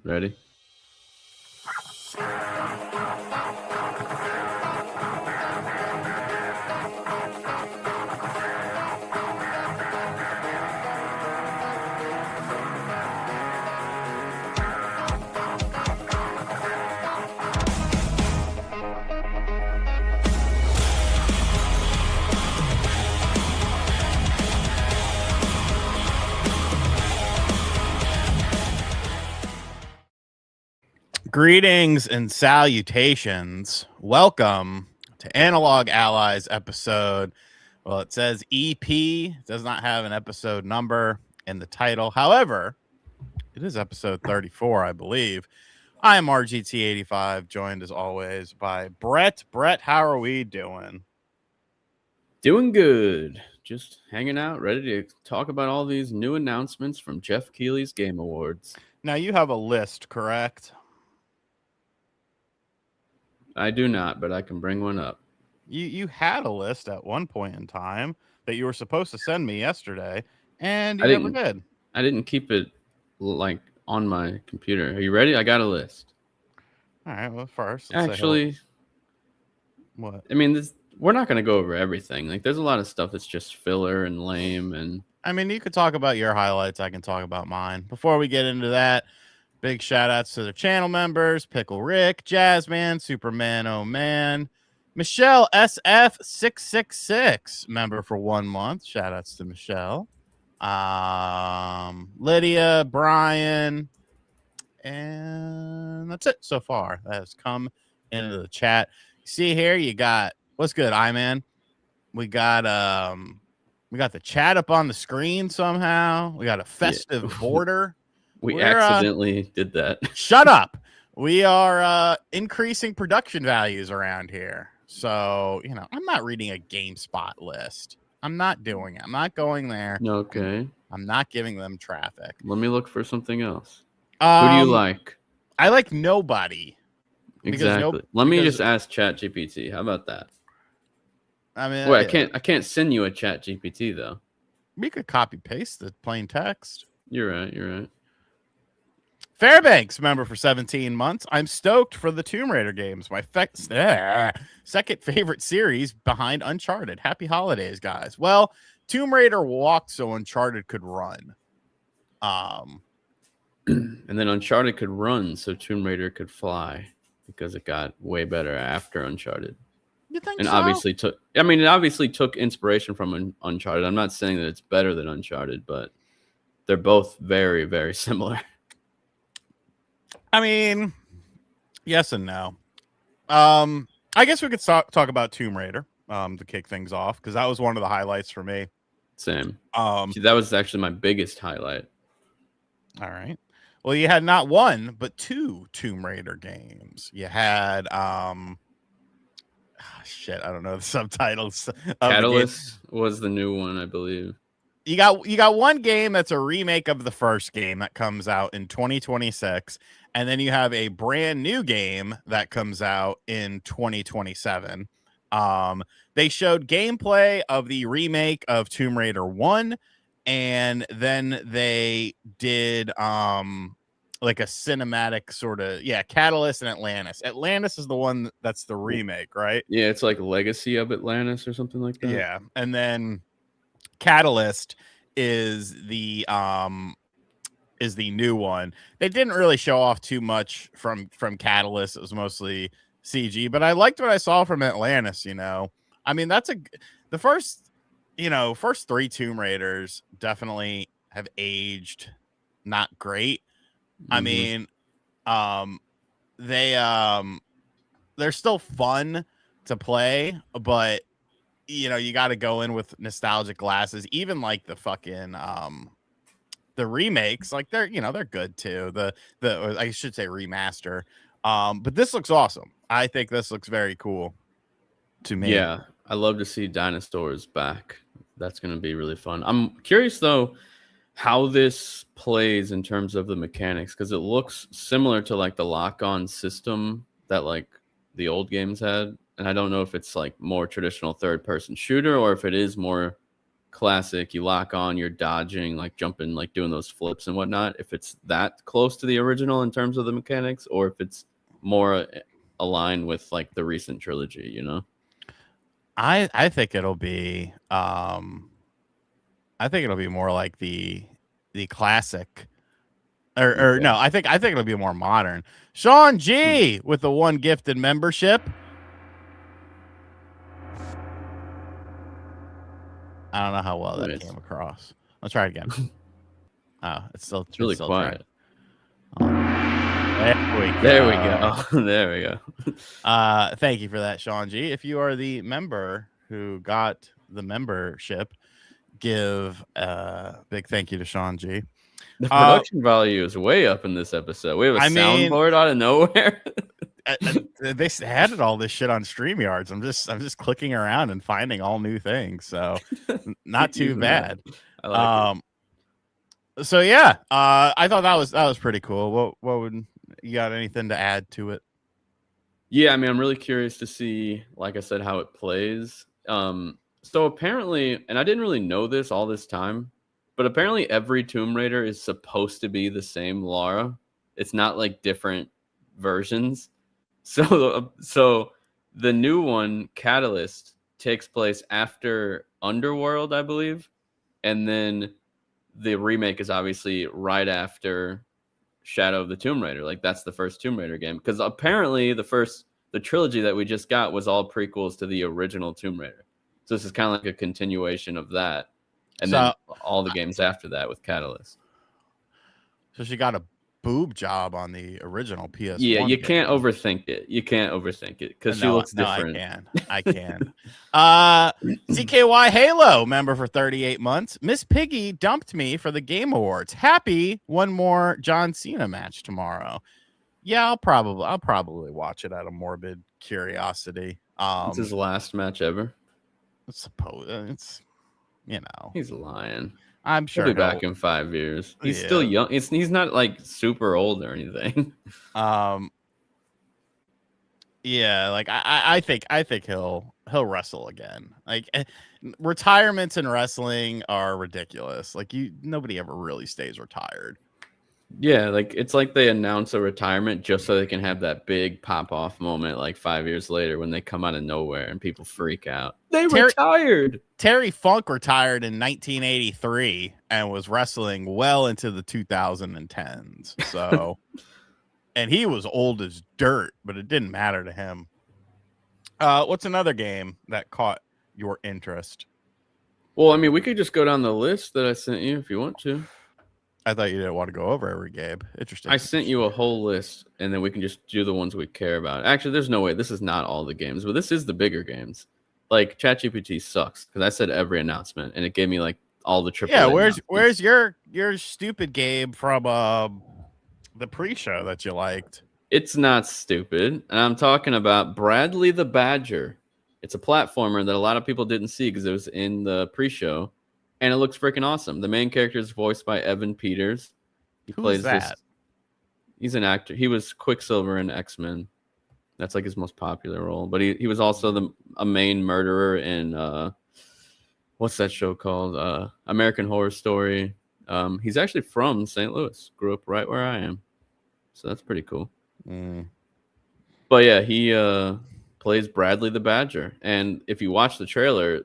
Ready? Greetings and salutations. Welcome to Analog Allies episode. Well, it says EP. It does not have an episode number in the title. However, it is episode 34, I believe. I am RGT85, joined as always by Brett. Brett, how are we doing? Doing good. Just hanging out, ready to talk about all these new announcements from Geoff Keighley's Game Awards. Now, you have a list, correct? I do not, but I can bring one up. You had a list at one point in time that you were supposed to send me yesterday, and you I never didn't- did. I didn't keep it like on my computer. Are you ready? I got a list. All right, well, first, let's say Actually, what? I mean, we're not going to go over everything. Like, there's a lot of stuff that's just filler and lame. And I mean, you could talk about your highlights. I can talk about mine. Before we get into that, big shout outs to the channel members: Pickle Rick, Jazzman, Superman, oh man, Michelle SF666, member for 1 month. Shout outs to Michelle. Lydia, Brian, and that's it so far. That has come into the chat. You see here, you got what's good, I-Man. We got the chat up on the screen somehow. We got a festive border. we accidentally did that. Shut up. We are increasing production values around here. So, I'm not reading a GameSpot list. I'm not doing it. I'm not going there. Okay. I'm not giving them traffic. Let me look for something else. Who do you like? I like nobody. Exactly. Let me just ask ChatGPT. How about that? I mean, wait, I can't send you a ChatGPT though. We could copy paste the plain text. You're right. Fairbanks, member for 17 months. I'm stoked for the Tomb Raider games. My second favorite series behind Uncharted. Happy holidays, guys. Well, Tomb Raider walked so Uncharted could run. And then Uncharted could run so Tomb Raider could fly because it got way better after Uncharted. You think and so? It obviously took inspiration from Uncharted. I'm not saying that it's better than Uncharted, but they're both very, very similar. I mean, yes and no. I guess we could talk about Tomb Raider to kick things off, because that was one of the highlights for me. Same. See, that was actually my biggest highlight. All right. Well, you had not one, but two Tomb Raider games. You had shit, I don't know the subtitles. Catalyst was the new one, I believe. You got one game that's a remake of the first game that comes out in 2026, and then you have a brand new game that comes out in 2027. They showed gameplay of the remake of Tomb Raider 1, and then they did like a cinematic sort of Catalyst and Atlantis. Atlantis is the one that's the remake, right? Yeah, it's like Legacy of Atlantis or something like that. Yeah, and then Catalyst is the new one. They didn't really show off too much from Catalyst. It was mostly CG, but I liked what I saw from Atlantis. I mean, the first three Tomb Raiders definitely have aged not great. Mm-hmm. I mean, they're still fun to play, but you got to go in with nostalgic glasses. Even like the fucking the remakes, like they're good too. The I should say remaster. But this looks awesome. I think this looks very cool to me. Yeah, I love to see dinosaurs back. That's going to be really fun. I'm curious though how this plays in terms of the mechanics, because it looks similar to like the lock-on system that like the old games had. And I don't know if it's like more traditional third-person shooter or if it is more classic, you lock on, you're dodging, like jumping, like doing those flips and whatnot, if it's that close to the original in terms of the mechanics, or if it's more aligned with like the recent trilogy, you know? I think it'll be I think it'll be more like the classic. Or no, I think it'll be more modern. Sean G with the 1 gifted membership. I don't know how well that came across. Let's try it again. Oh, it's really quiet. There we go. There we go. Thank you for that, Sean G. If you are the member who got the membership, give a big thank you to Sean G. The production value is way up in this episode. We have a soundboard out of nowhere. They had all this shit on StreamYards. I'm just clicking around and finding all new things. So not too bad. I like it. So yeah, I thought that was pretty cool. What would you got anything to add to it? Yeah, I mean, I'm really curious to see, like I said, how it plays. So apparently, and I didn't really know this all this time, but apparently every Tomb Raider is supposed to be the same Lara. It's not like different versions. So the new one, Catalyst, takes place after Underworld, I believe. And then the remake is obviously right after Shadow of the Tomb Raider. Like, that's the first Tomb Raider game. Because apparently the trilogy that we just got was all prequels to the original Tomb Raider. So this is kind of like a continuation of that. And then all the games after that with Catalyst. So she got a boob job on the original PS1. Yeah, you can't overthink it. You can't overthink it because she looks different. I can. CKY Halo member for 38 months. Miss Piggy dumped me for the Game Awards. Happy one more John Cena match tomorrow. Yeah, I'll probably watch it out of morbid curiosity. It's his last match ever. It's he's lying. I'm sure he'll be back in 5 years. He's still young. He's not like super old or anything. Yeah, like I think he'll wrestle again. Like retirements in wrestling are ridiculous. Like nobody ever really stays retired. Yeah, like it's like they announce a retirement just so they can have that big pop off moment like 5 years later when they come out of nowhere and people freak out. They retired. Terry Funk retired in 1983 and was wrestling well into the 2010s. So, and he was old as dirt, but it didn't matter to him. What's another game that caught your interest? Well, I mean, we could just go down the list that I sent you if you want to. I thought you didn't want to go over every game. Interesting. I sent you a whole list, and then we can just do the ones we care about. Actually, there's no way. This is not all the games, but this is the bigger games. Like, ChatGPT sucks, because I said every announcement, and it gave me, like, all the triple. Yeah, where's your stupid game from the pre-show that you liked? It's not stupid, and I'm talking about Bradley the Badger. It's a platformer that a lot of people didn't see because it was in the pre-show. And it looks freaking awesome. The main character is voiced by Evan Peters. Who's that? He's an actor. He was Quicksilver in X-Men. That's like his most popular role. But he was also a main murderer in what's that show called? American Horror Story. He's actually from St. Louis. Grew up right where I am. So that's pretty cool. But yeah, he plays Bradley the Badger. And if you watch the trailer,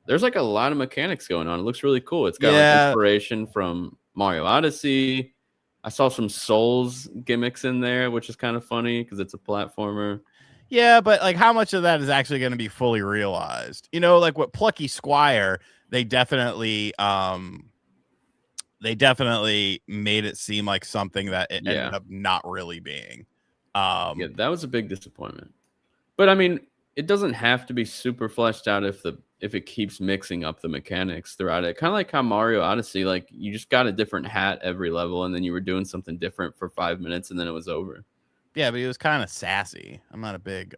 there's like a lot of mechanics going on. It looks really cool. It's got like inspiration from Mario Odyssey. I saw some Souls gimmicks in there, which is kind of funny because it's a platformer. Yeah, but like how much of that is actually going to be fully realized? You know, like what Plucky Squire, they definitely made it seem like something that it ended up not really being. Yeah, that was a big disappointment. But I mean, it doesn't have to be super fleshed out if it keeps mixing up the mechanics throughout it. Kind of like how Mario Odyssey, like you just got a different hat every level and then you were doing something different for 5 minutes and then it was over. Yeah, but he was kind of sassy. I'm not a big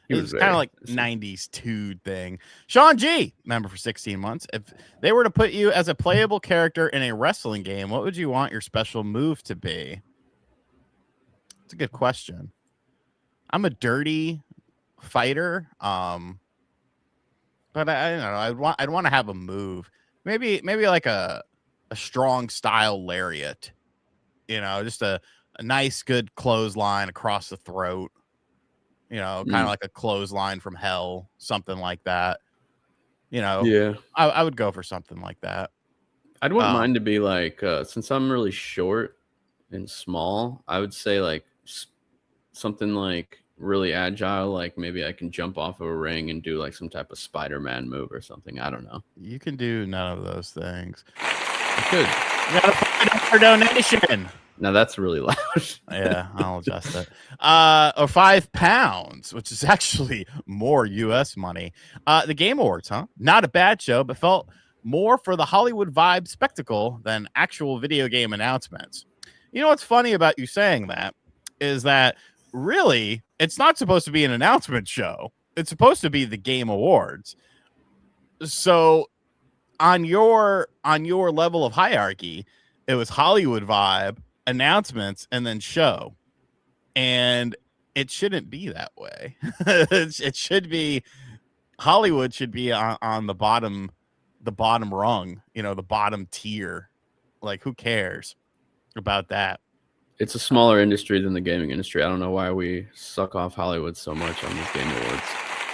it was kind of like 90s dude thing. Sean G, member for 16 months. If they were to put you as a playable character in a wrestling game, what would you want your special move to be? It's a good question. I'm a dirty fighter. But but I don't know. I'd want to have a move. Maybe like a strong style lariat. You know, just a nice good clothesline across the throat. You know, kind of like a clothesline from hell, something like that. You know, Yeah. I would go for something like that. I'd want mine to be like, since I'm really short and small, I would say like something like really agile, like maybe I can jump off of a ring and do like some type of Spider-Man move or something. I don't know. You can do none of those things. I could. You got a $5 donation. Now that's really loud. Yeah, I'll adjust it. Or £5, which is actually more US money. The Game Awards, huh? Not a bad show, but felt more for the Hollywood vibe spectacle than actual video game announcements. You know what's funny about you saying that is that really it's not supposed to be an announcement show. It's supposed to be the Game Awards. So on your level of hierarchy, it was Hollywood vibe, announcements, and then show. And it shouldn't be that way. It should be Hollywood should be on the bottom rung, you know, the bottom tier. Like, who cares about that? It's a smaller industry than the gaming industry. I don't know why we suck off Hollywood so much on these Game Awards.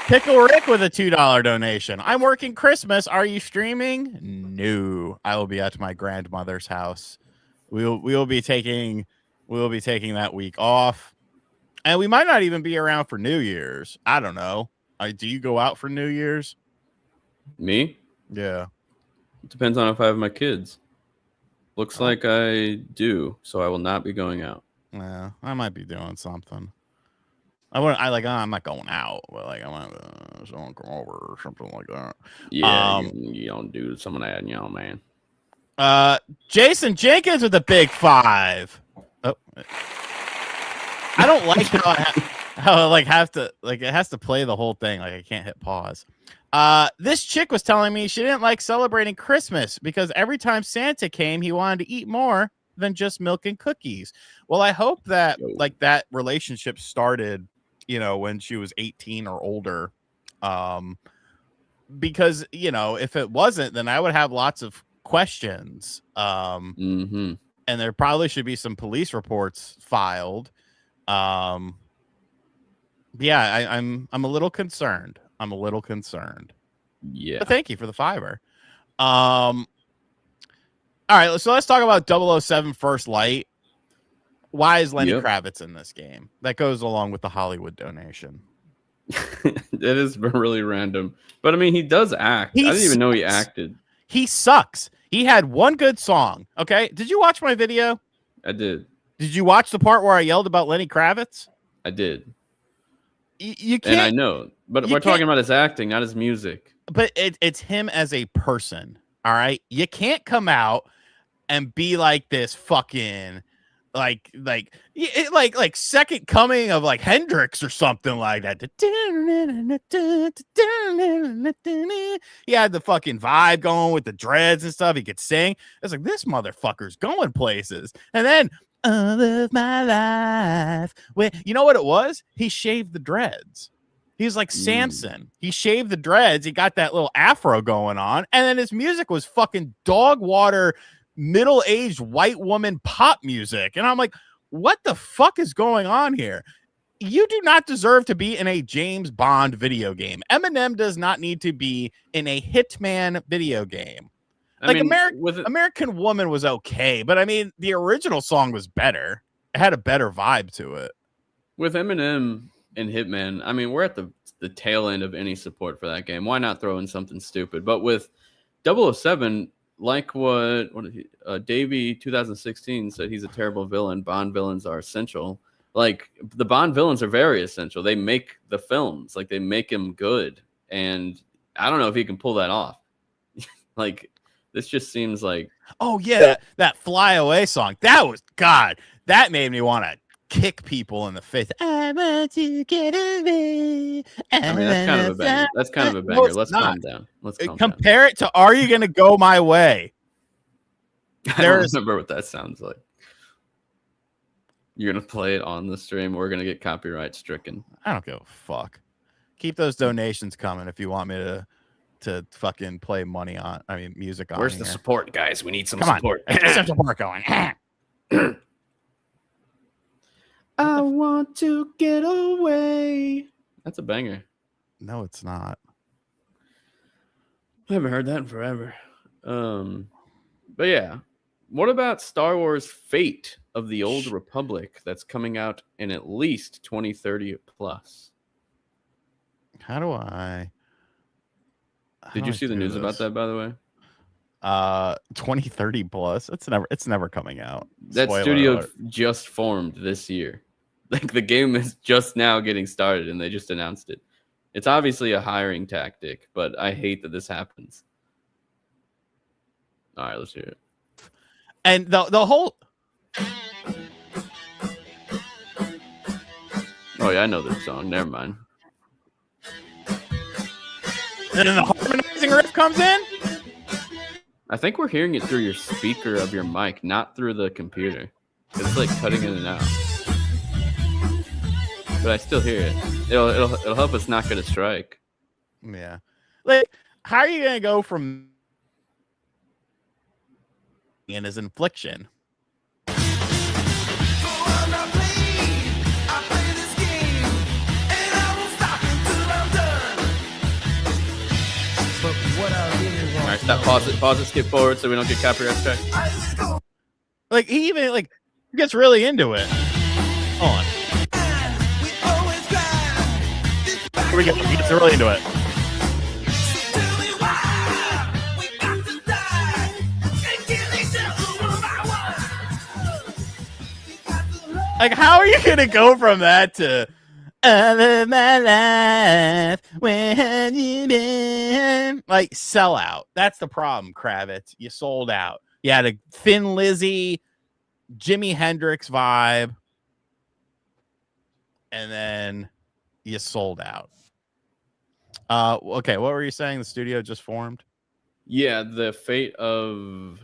Pickle Rick with a $2 donation. I'm working Christmas. Are you streaming? No, I will be at my grandmother's house. We'll be taking that week off, and we might not even be around for New Year's. I don't know. Do you go out for New Year's? Me? Yeah. It depends on if I have my kids. Looks like I do, so I will not be going out. Yeah, I might be doing something. I'm not going out, but like I might someone come over or something like that. Yeah, you don't do some of that, you know, man. Jason Jenkins with a big 5. Oh, I don't like how I like have to like it has to play the whole thing. Like I can't hit pause. This chick was telling me she didn't like celebrating Christmas because every time Santa came, he wanted to eat more than just milk and cookies. Well, I hope that like that relationship started, you know, when she was 18 or older. Because, you know, if it wasn't, then I would have lots of questions. And there probably should be some police reports filed. Yeah, I'm a little concerned. Yeah. But thank you for the $5. All right, so let's talk about 007 First Light. Why is Lenny Kravitz in this game? That goes along with the Hollywood donation. It is really random. But I mean, he does act. I didn't even know he acted. He sucks. He had one good song. Okay. Did you watch my video? I did. Did you watch the part where I yelled about Lenny Kravitz? I did. You can't. And I know, but we're talking about his acting, not his music. But it's him as a person. All right. You can't come out and be like this fucking like second coming of like Hendrix or something like that. He had the fucking vibe going with the dreads and stuff. He could sing. It's like, this motherfucker's going places. And then all of my life. You know what it was? He shaved the dreads. He's like Samson. He shaved the dreads. He got that little afro going on. And then his music was fucking dog water, middle-aged white woman pop music. And I'm like, what the fuck is going on here? You do not deserve to be in a James Bond video game. Eminem does not need to be in a Hitman video game. Like, American Woman was okay, but I mean, the original song was better. It had a better vibe to it. With Eminem and Hitman, I mean, we're at the tail end of any support for that game. Why not throw in something stupid? But with 007, like what Davey 2016 said, he's a terrible villain. Bond villains are essential. Like, the Bond villains are very essential. They make the films. Like, they make him good. And I don't know if he can pull that off. Like, this just seems like... Oh, yeah, that Fly Away song. That was... God, that made me want to kick people in the face. I want to get away. I mean, that's kind of a banger. That's kind of a banger. Let's calm down. Compare it to Are You Gonna Go My Way? I don't remember what that sounds like. You're going to play it on the stream. We're going to get copyright stricken. I don't give a fuck. Keep those donations coming if you want me to to fucking play music on. Where's the support, guys? We need some Come support. on. Get some support going. I want to get away. That's a banger. No, it's not. I haven't heard that in forever. But yeah, what about Star Wars Fate of the Old Republic that's coming out in at least 2030 plus? How do I? Did you see the news about that, by the way? 2030 plus. It's never coming out. That Spoiler studio alert. just formed this year. Like the game is just now getting started and they just announced it. It's obviously a hiring tactic, but I hate that this happens. All right, let's hear it. And the whole. Oh yeah, I know this song. Never mind. And then the harmonizing riff comes in. I think we're hearing it through your speaker of your mic, not through the computer. It's like cutting in and out. But I still hear it. It'll help us not get a strike. Yeah. Like, how are you gonna go from in his infliction? All right, stop. Pause it. Skip forward so we don't get copyright strike. Like he even gets really into it. Hold on. Here we go. He gets really into it. Like, how are you gonna go from that to "I live my life when you been"? Like, sell out. That's the problem, Kravitz. You sold out. You had a Thin Lizzy, Jimi Hendrix vibe, and then you sold out. Okay, what were you saying? The studio just formed? Yeah, the Fate of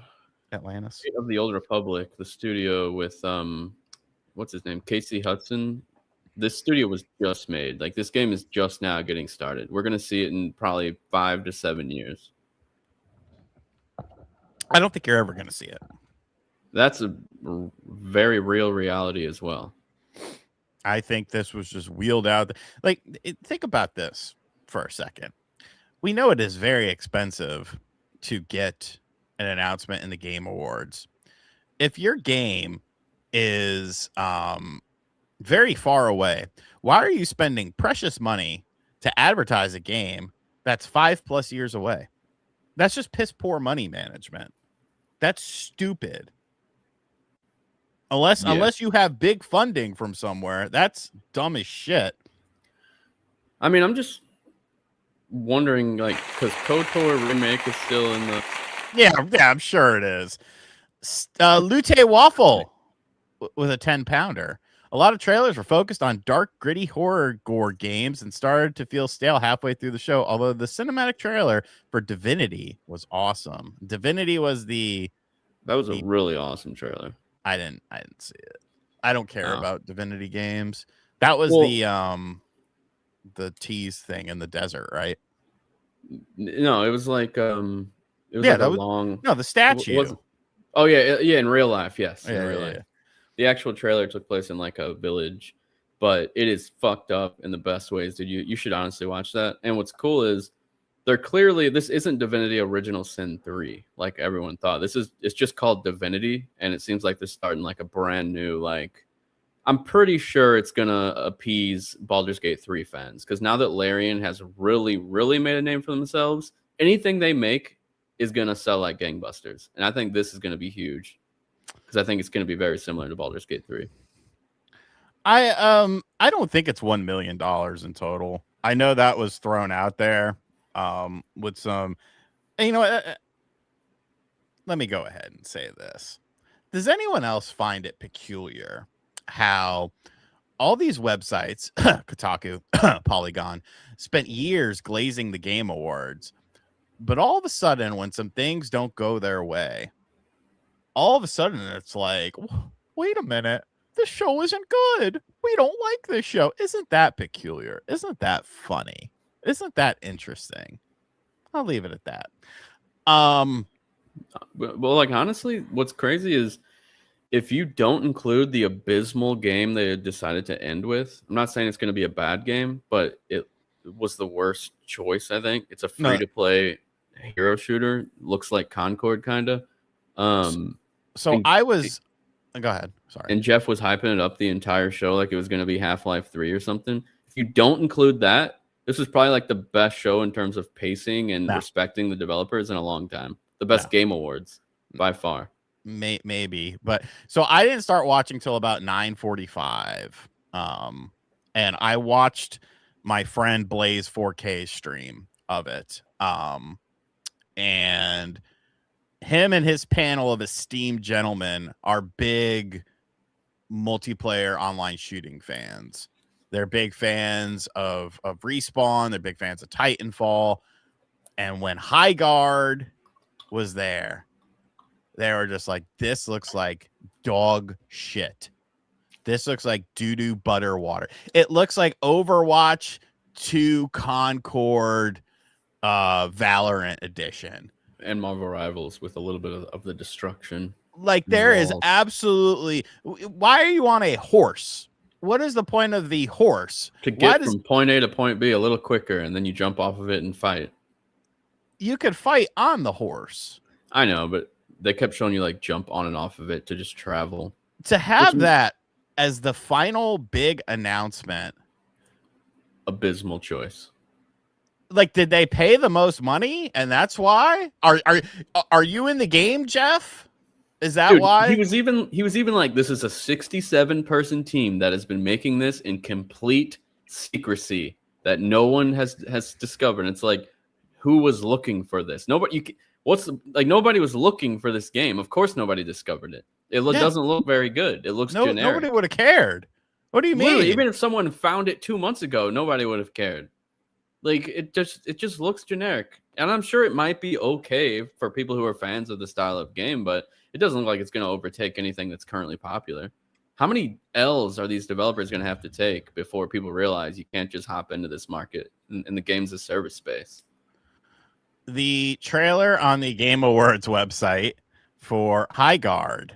Atlantis. Fate of the Old Republic, the studio with what's his name? Casey Hudson. This studio was just made. Like this game is just now getting started. We're gonna see it in probably 5 to 7 years. I don't think you're ever gonna see it. That's a very real reality as well. I think this was just wheeled out. Like, think about this for a second. We know it is very expensive to get an announcement in the Game Awards. If your game is very far away, why are you spending precious money to advertise a game that's 5+ years away? That's just piss poor money management. That's stupid. Unless you have big funding from somewhere, that's dumb as shit. I mean, I'm just wondering, like, because KOTOR remake is still in the... Yeah, I'm sure it is. Lute Waffle with a 10-pounder. A lot of trailers were focused on dark, gritty horror gore games and started to feel stale halfway through the show, although the cinematic trailer for Divinity was awesome. Divinity was That was a really awesome trailer. I didn't see it. I don't care about Divinity games. That was the tease thing in the desert, right? No, it was like the statue. Oh yeah, in real life, yes. In real life. The actual trailer took place in like a village, but it is fucked up in the best ways. Dude, you should honestly watch that. And what's cool is this isn't Divinity Original Sin 3 like everyone thought. It's just called Divinity, and it seems like they're starting like a brand new, like, I'm pretty sure it's gonna appease Baldur's Gate 3 fans, because now that Larian has really, really made a name for themselves, anything they make is gonna sell like gangbusters. And I think this is gonna be huge, because I think it's gonna be very similar to Baldur's Gate 3. I don't think it's $1 million in total. I know that was thrown out there. With some, you know, let me go ahead and say this. Does anyone else find it peculiar how all these websites, Kotaku, Polygon, spent years glazing the Game Awards, but all of a sudden, when some things don't go their way, all of a sudden it's like, wait a minute, this show isn't good. We don't like this show. Isn't that peculiar? Isn't that funny? Isn't that interesting? I'll leave it at that. Um, Well, like honestly, what's crazy is if you don't include the abysmal game they decided to end with, I'm not saying it's going to be a bad game, but it was the worst choice, I think. It's a no, free-to-play hero shooter. Looks like Concord, kind of. so And, I was. Go ahead. Sorry. and Geoff was hyping it up the entire show like it was going to be Half-Life 3 or something. If you don't include that, this was probably like the best show in terms of pacing and No. respecting the developers in a long time. The best Game Awards by far. Maybe, but so I didn't start watching till about 9:45. And I watched my friend Blaze 4K stream of it. And him and his panel of esteemed gentlemen are big multiplayer online shooting fans. They're big fans of Respawn. They're big fans of Titanfall. And when High Guard was there, they were just like, this looks like dog shit. This looks like doo-doo butter water. It looks like Overwatch 2 Concord Valorant edition. And Marvel Rivals with a little bit of the destruction. Like there is absolutely. Why are you on a horse? What is the point of the horse? To get from point A to point B a little quicker, and then you jump off of it and fight. You could fight on the horse. I know, but they kept showing you like jump on and off of it to just travel. To have that as the final big announcement. Abysmal choice. Like, did they pay the most money, and that's why? Are you in the game, Geoff? Is that why? He was even like, this is a 67-person team that has been making this in complete secrecy that no one has discovered. And it's like, who was looking for this? Nobody. Nobody was looking for this game. Of course, nobody discovered it. It doesn't look very good. It looks generic. Nobody would have cared. What do you mean? Even if someone found it 2 months ago, nobody would have cared. Like it just looks generic. And I'm sure it might be okay for people who are fans of the style of game, but it doesn't look like it's going to overtake anything that's currently popular. How many L's are these developers going to have to take before people realize you can't just hop into this market in the games as service space? The trailer on the Game Awards website for High Guard.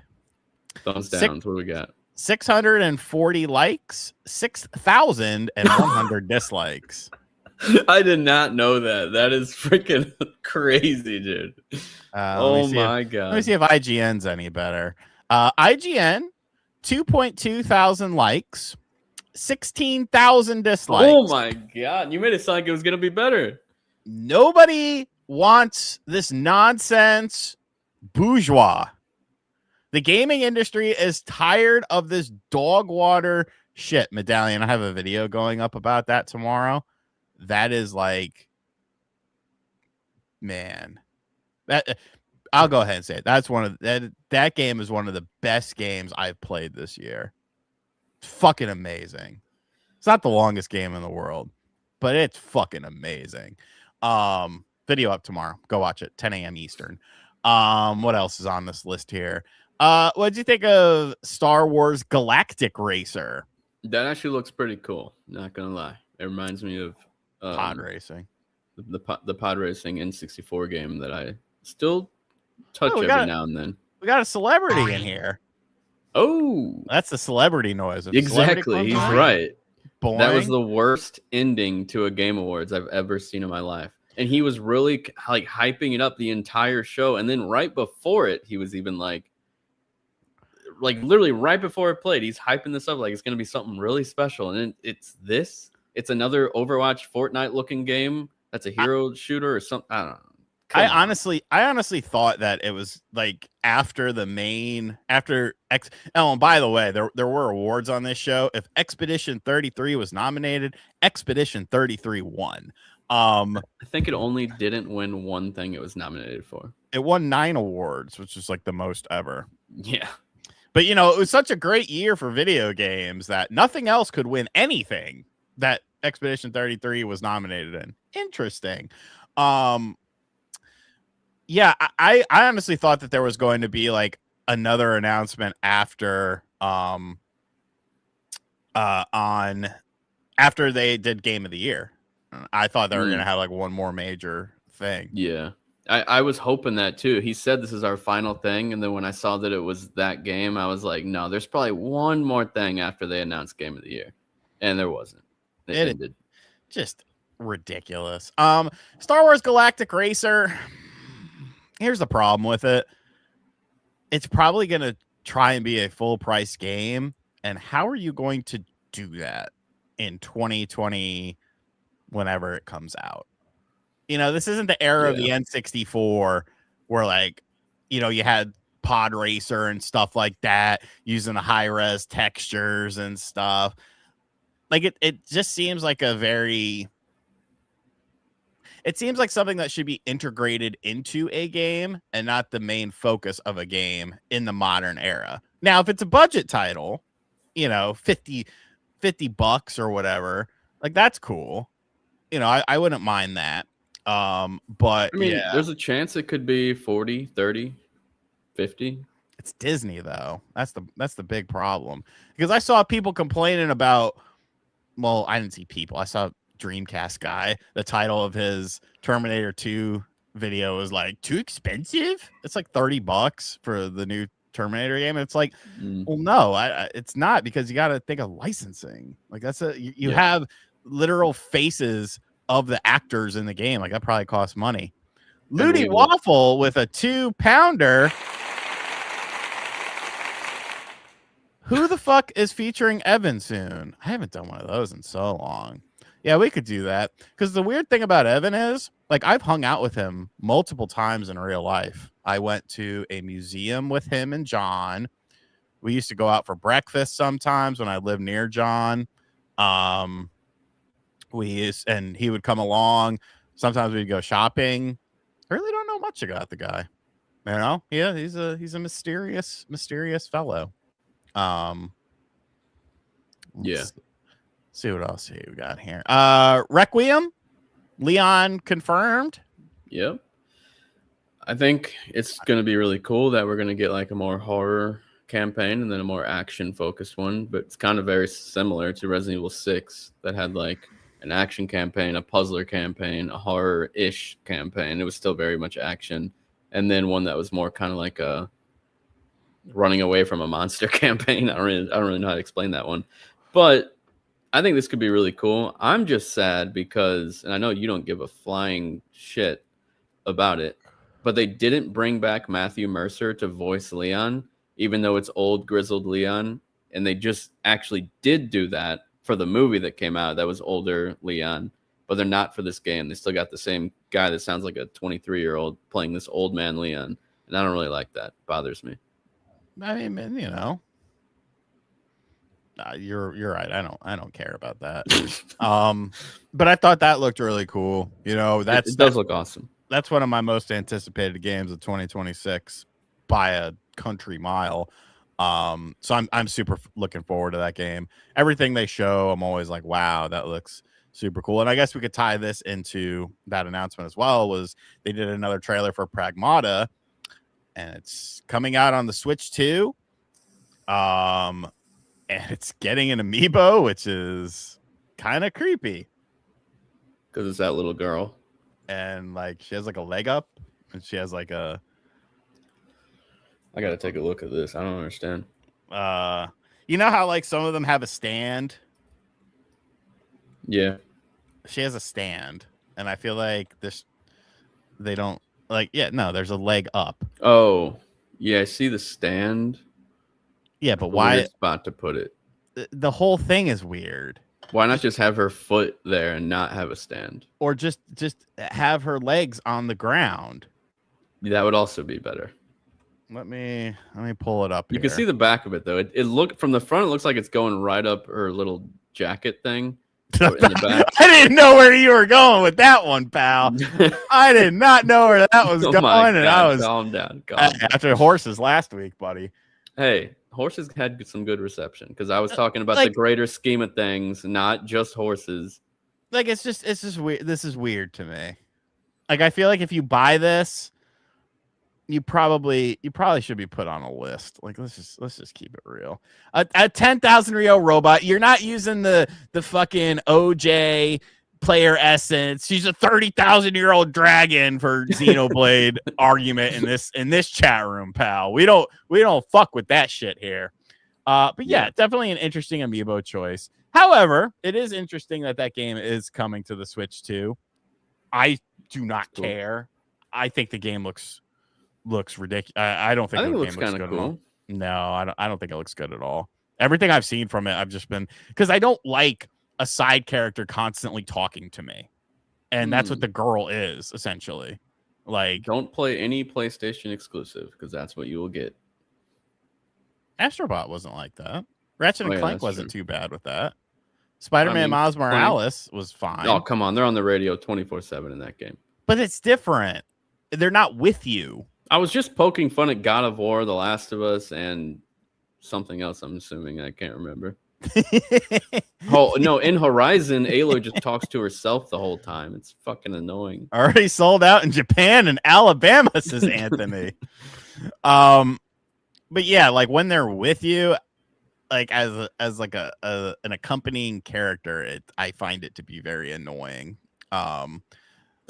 Thumbs down. What do we got? 640 likes, 6,100 dislikes. I did not know that. That is freaking crazy, dude. Oh my God. Let me see if IGN's any better. IGN, 2.2 thousand likes, 16,000 dislikes. Oh my God. You made it sound like it was going to be better. Nobody wants this nonsense bourgeois. The gaming industry is tired of this dog water shit. Medallion, I have a video going up about that tomorrow. That is like, man, that I'll go ahead and say it. That's one of that game is one of the best games I've played this year. It's fucking amazing. It's not the longest game in the world, but it's fucking amazing. Video up tomorrow. Go watch it. 10 a.m. Eastern. What else is on this list here? What did you think of Star Wars Galactic Racer? That actually looks pretty cool. Not gonna lie. It reminds me of pod racing. The pod racing N64 game that I still touch every now and then. We got a celebrity in here. Oh, that's the celebrity noise. Exactly. He's right. Boing. That was the worst ending to a Game Awards I've ever seen in my life. And he was really like hyping it up the entire show. And then right before it, he was even like literally right before it played, he's hyping this up like it's going to be something really special. And then it's another Overwatch Fortnite looking game. That's a hero shooter or something. I don't know. I honestly thought that it was like after and by the way, there were awards on this show. If Expedition 33 was nominated, Expedition 33 won. I think it only didn't win one thing it was nominated for. It won 9 awards, which is like the most ever. Yeah. But it was such a great year for video games that nothing else could win anything that Expedition 33 was nominated in. Interesting. Yeah, I honestly thought that there was going to be like another announcement after after they did Game of the Year. I thought they were going to have like one more major thing. Yeah. I was hoping that too. He said this is our final thing, and then when I saw that it was that game, I was like, no, there's probably one more thing after they announced Game of the Year. And there wasn't. It ended. Just ridiculous. Star Wars Galactic Racer. Here's the problem with it. It's probably gonna try and be a full price game. And how are you going to do that in 2020 whenever it comes out? You know, this isn't the era of the N64 where, like, you know, you had Pod Racer and stuff like that using the high res textures and stuff. Like, it just seems like it seems like something that should be integrated into a game and not the main focus of a game in the modern era. Now, if it's a budget title, you know, $50 or whatever, like, that's cool. You know, I wouldn't mind that. But I mean, there's a chance it could be 40, 30, 50. It's Disney though. That's the big problem. Because I saw people complaining about, well, I didn't see people. I saw Dreamcast guy. The title of his Terminator 2 video was like, too expensive. It's like $30 for the new Terminator game. And it's like, well, no, it's not, because you got to think of licensing. Like, that's you have literal faces of the actors in the game. Like, that probably costs money. Ludi Waffle with a 2-pounder. Who the fuck is featuring Evan soon? I haven't done one of those in so long. Yeah, we could do that. Because the weird thing about Evan is, like, I've hung out with him multiple times in real life. I went to a museum with him and John. We used to go out for breakfast sometimes when I lived near John. And he would come along. Sometimes we'd go shopping. I really don't know much about the guy. You know? Yeah, he's a mysterious fellow. Let's see what else we got here. Requiem, Leon confirmed. Yep. I think it's going to be really cool that we're going to get like a more horror campaign and then a more action focused one, but it's kind of very similar to Resident Evil 6 that had like an action campaign, a puzzler campaign, a horror-ish campaign. It was still very much action. And then one that was more kind of like a running away from a monster campaign. I don't really know how to explain that one. But I think this could be really cool. I'm just sad because, and I know you don't give a flying shit about it, but they didn't bring back Matthew Mercer to voice Leon, even though it's old, grizzled Leon. And they just actually did do that for the movie that came out that was older Leon, but they're not for this game. They still got the same guy that sounds like a 23-year-old playing this old man Leon, and I don't really like that. It bothers me. I mean, you know, you're right. I don't care about that. But I thought that looked really cool. You know, it does look awesome. That's one of my most anticipated games of 2026 by a country mile. So I'm super looking forward to that game. Everything they show, I'm always like, wow, that looks super cool. And I guess we could tie this into that announcement as well. Was they did another trailer for Pragmata, and it's coming out on the Switch too. And it's getting an Amiibo, which is kind of creepy because it's that little girl, and like she has like a leg up, and she has like a. I gotta take a look at this. I don't understand. You know how like some of them have a stand? Yeah. She has a stand, and I feel like they don't like. Yeah, no, there's a leg up. Oh, yeah. I see the stand. Yeah, but why? Spot to put it. The whole thing is weird. Why not just have her foot there and not have a stand? Or just have her legs on the ground. That would also be better. Let me pull it up. You can see the back of it though. It look from the front. It looks like it's going right up her little jacket thing. In the back. I didn't know where you were going with that one, pal. I did not know where that was going. God, and I was calm down. After horses last week, buddy. Hey, horses had some good reception because I was talking about like, the greater scheme of things, not just horses. Like it's just weird. This is weird to me. Like I feel like if you buy this, you probably should be put on a list. Like let's just keep it real. A 10,000 Rio robot. You're not using the fucking OJ player essence. She's a 30,000-year-old dragon for Xenoblade argument in this chat room, pal. We don't fuck with that shit here. But yeah, definitely an interesting amiibo choice. However, it is interesting that game is coming to the Switch too. I do not care. I think the game looks ridiculous. I don't think the game looks good at all. No, I don't think it looks good at all. Everything I've seen from it, I've just been, because I don't like a side character constantly talking to me, and that's what the girl is essentially. Like, don't play any PlayStation exclusive because that's what you will get. Astrobot wasn't like that. Ratchet and Clank wasn't too bad with that. Spider-Man Miles Morales was fine. Oh, come on. They're on the radio 24/7 in that game. But it's different. They're not with you. I was just poking fun at God of War, The Last of Us, and something else I'm assuming. I can't remember. Oh, no. In Horizon, Aloy just talks to herself the whole time. It's fucking annoying. Already sold out in Japan and Alabama, says Anthony. But yeah, like when they're with you, like as like an accompanying character, I find it to be very annoying. And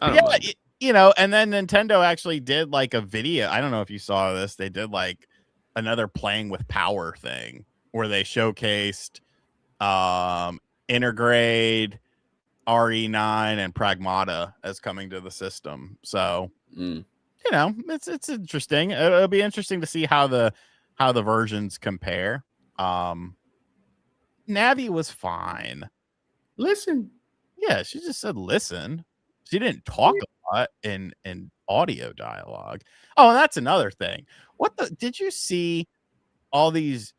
then Nintendo actually did like a video. I don't know if you saw this. They did like another playing with power thing where they showcased Intergrade, RE9, and Pragmata as coming to the system. So it's interesting. It'll be interesting to see how the versions compare. Navi was fine. Listen. Yeah, she just said listen. She didn't talk a lot in audio dialogue. Oh, and that's another thing. Did you see all these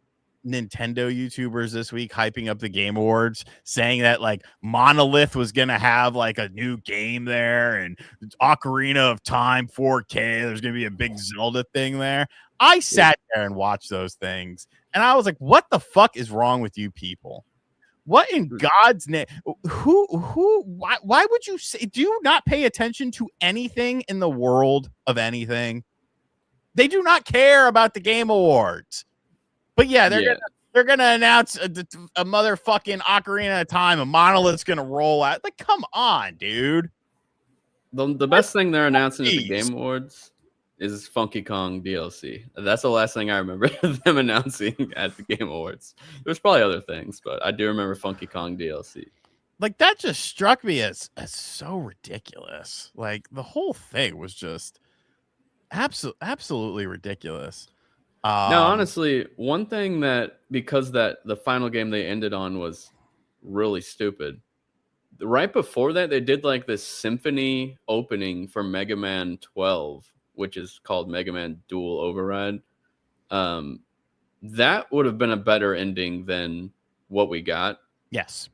Nintendo YouTubers this week hyping up the Game Awards, saying that like Monolith was gonna have like a new game there and Ocarina of Time 4K, there's gonna be a big Zelda thing there? I sat there and watched those things and I was like, what the fuck is wrong with you people? What in God's name? Why would you say, do you not pay attention to anything in the world of anything? They do not care about the Game Awards. But yeah, they're gonna announce a motherfucking Ocarina of Time. A Monolith's gonna roll out. Like, come on, dude. The best thing they're announcing at the Game Awards is Funky Kong DLC. That's the last thing I remember them announcing at the Game Awards. There's probably other things, but I do remember Funky Kong DLC. Like, that just struck me as so ridiculous. Like, the whole thing was just absolutely ridiculous. Now, honestly, one thing because the final game they ended on was really stupid. Right before that, they did like this symphony opening for Mega Man 12, which is called Mega Man Dual Override. That would have been a better ending than what we got. Yes.